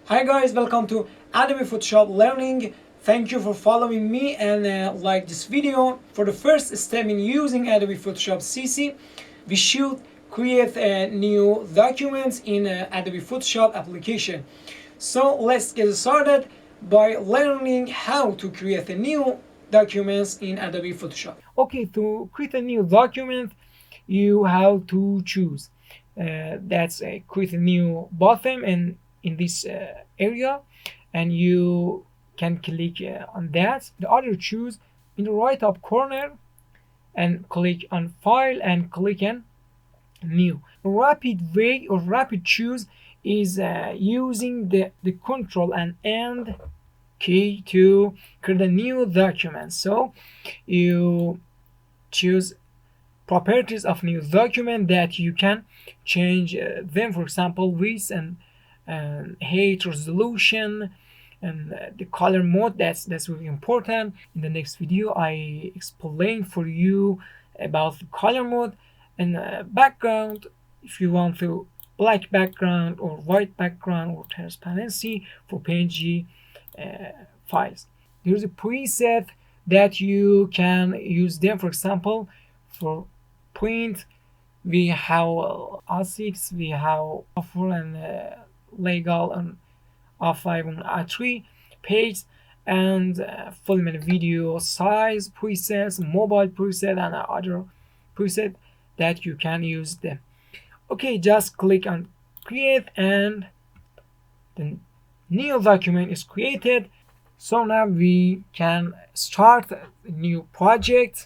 Hi guys, welcome to Adobe Photoshop Learning. Thank you for following me and like this video. For the first step in using Adobe Photoshop CC, we should create a new document in Adobe Photoshop application. So let's get started by learning how to create a new documents in Adobe Photoshop. Okay, to create a new document, you have to choose. That's create a new button and in this area, and you can click on that. The other choose in the right up corner and click on file and click on new. Rapid way or rapid choose is using the control and end key to create a new document. So you choose properties of new document that you can change them, for example width and height, resolution, and the color mode. That's really important. In the next video I explain for you about the color mode and background. If you want to black background or white background or transparency for PNG files, there's a preset that you can use them. For example, for print we have A6, we have A4 and legal and A5 and A3 page, and film and video size presets, mobile preset, and other preset that you can use them. Okay, just click on create and the new document is created. So now we can start a new project.